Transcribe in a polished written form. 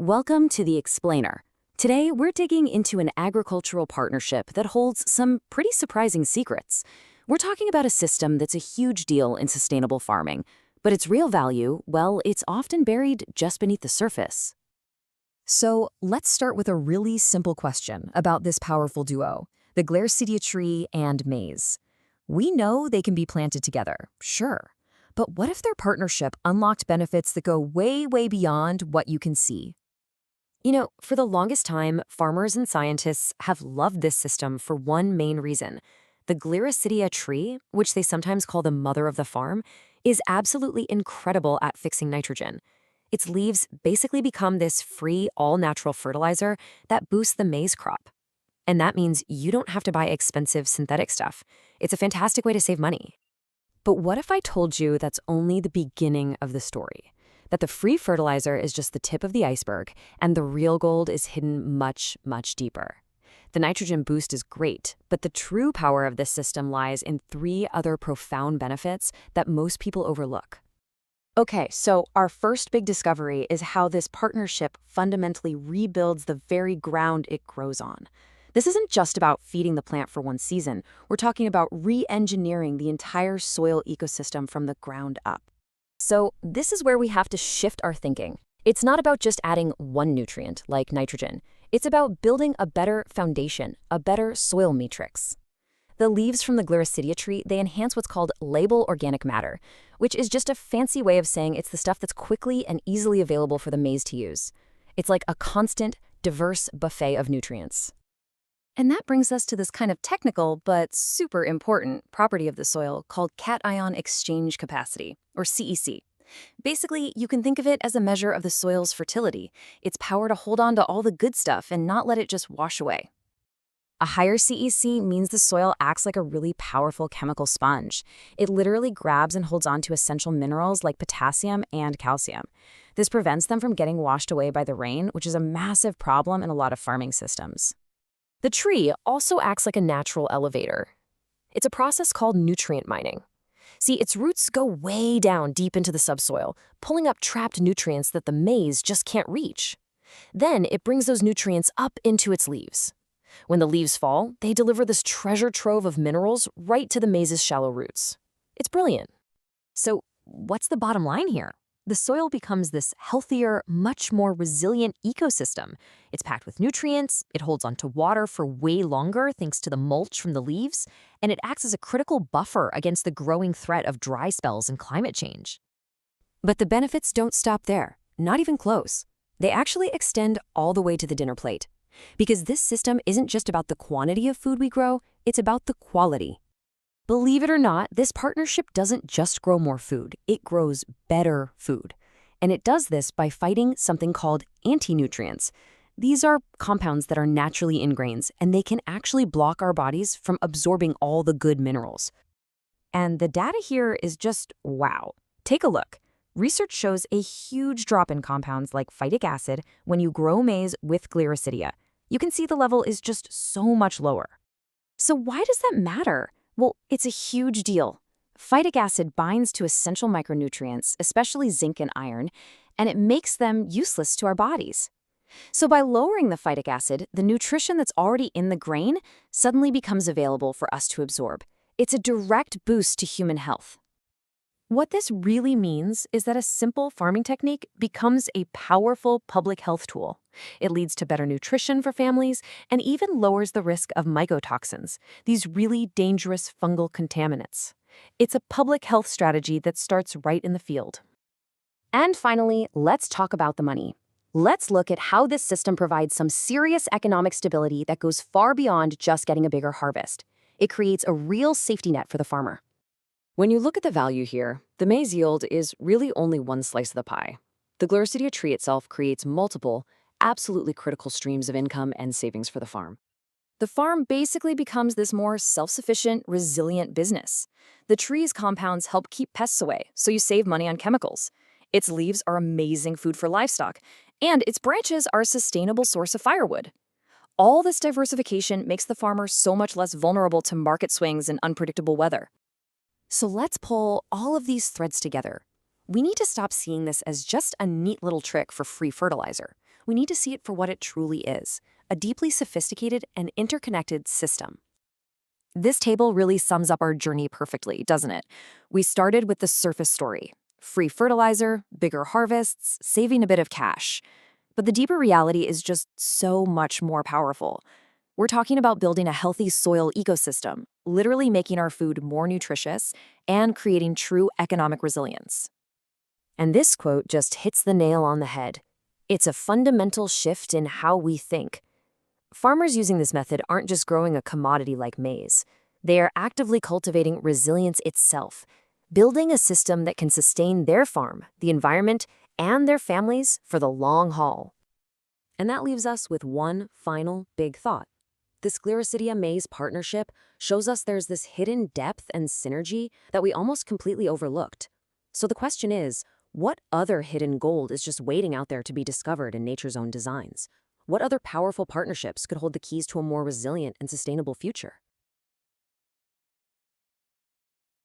Welcome to The Explainer. Today, we're digging into an agricultural partnership that holds some pretty surprising secrets. We're talking about a system that's a huge deal in sustainable farming, but its real value, well, it's often buried just beneath the surface. So let's start with a really simple question about this powerful duo, the Gliricidia tree and maize. We know they can be planted together, sure, but what if their partnership unlocked benefits that go way, way beyond what you can see? For the longest time, farmers and scientists have loved this system for one main reason. The Gliricidia tree, which they sometimes call the mother of the farm, is absolutely incredible at fixing nitrogen. Its leaves basically become this free, all-natural fertilizer that boosts the maize crop. And that means you don't have to buy expensive synthetic stuff. It's a fantastic way to save money. But what if I told you that's only the beginning of the story? That the free fertilizer is just the tip of the iceberg, and the real gold is hidden much, much deeper. The nitrogen boost is great, but the true power of this system lies in three other profound benefits that most people overlook. Okay, so our first big discovery is how this partnership fundamentally rebuilds the very ground it grows on. This isn't just about feeding the plant for one season. We're talking about re-engineering the entire soil ecosystem from the ground up. So this is where we have to shift our thinking. It's not about just adding one nutrient, like nitrogen. It's about building a better foundation, a better soil matrix. The leaves from the Gliricidia tree, they enhance what's called labile organic matter, which is just a fancy way of saying it's the stuff that's quickly and easily available for the maize to use. It's like a constant, diverse buffet of nutrients. And that brings us to this kind of technical but super important property of the soil called cation exchange capacity, or CEC. Basically, you can think of it as a measure of the soil's fertility, its power to hold on to all the good stuff and not let it just wash away. A higher CEC means the soil acts like a really powerful chemical sponge. It literally grabs and holds on to essential minerals like potassium and calcium. This prevents them from getting washed away by the rain, which is a massive problem in a lot of farming systems. The tree also acts like a natural elevator. It's a process called nutrient mining. See, its roots go way down deep into the subsoil, pulling up trapped nutrients that the maize just can't reach. Then it brings those nutrients up into its leaves. When the leaves fall, they deliver this treasure trove of minerals right to the maize's shallow roots. It's brilliant. So what's the bottom line here? The soil becomes this healthier, much more resilient ecosystem. It's packed with nutrients, it holds onto water for way longer thanks to the mulch from the leaves, and it acts as a critical buffer against the growing threat of dry spells and climate change. But the benefits don't stop there, not even close. They actually extend all the way to the dinner plate. Because this system isn't just about the quantity of food we grow, it's about the quality. Believe it or not, this partnership doesn't just grow more food, it grows better food. And it does this by fighting something called anti-nutrients. These are compounds that are naturally in grains, and they can actually block our bodies from absorbing all the good minerals. And the data here is just wow. Take a look. Research shows a huge drop in compounds like phytic acid when you grow maize with Gliricidia. You can see the level is just so much lower. So why does that matter? Well, it's a huge deal. Phytic acid binds to essential micronutrients, especially zinc and iron, and it makes them useless to our bodies. So by lowering the phytic acid, the nutrition that's already in the grain suddenly becomes available for us to absorb. It's a direct boost to human health. What this really means is that a simple farming technique becomes a powerful public health tool. It leads to better nutrition for families and even lowers the risk of mycotoxins, these really dangerous fungal contaminants. It's a public health strategy that starts right in the field. And finally, let's talk about the money. Let's look at how this system provides some serious economic stability that goes far beyond just getting a bigger harvest. It creates a real safety net for the farmer. When you look at the value here, the maize yield is really only one slice of the pie. The Gliricidia tree itself creates multiple, absolutely critical streams of income and savings for the farm. The farm basically becomes this more self-sufficient, resilient business. The tree's compounds help keep pests away, so you save money on chemicals. Its leaves are amazing food for livestock, and its branches are a sustainable source of firewood. All this diversification makes the farmer so much less vulnerable to market swings and unpredictable weather. So let's pull all of these threads together. We need to stop seeing this as just a neat little trick for free fertilizer. we need to see it for what it truly is, a deeply sophisticated and interconnected system. This table really sums up our journey perfectly, doesn't it? We started with the surface story: free fertilizer, bigger harvests, saving a bit of cash. But the deeper reality is just so much more powerful. We're talking about building a healthy soil ecosystem, literally making our food more nutritious and creating true economic resilience. And this quote just hits the nail on the head. It's a fundamental shift in how we think. Farmers using this method aren't just growing a commodity like maize. They are actively cultivating resilience itself, building a system that can sustain their farm, the environment, and their families for the long haul. And that leaves us with one final big thought. This Gliricidia-Maize partnership shows us there's this hidden depth and synergy that we almost completely overlooked. So the question is, what other hidden gold is just waiting out there to be discovered in nature's own designs? What other powerful partnerships could hold the keys to a more resilient and sustainable future?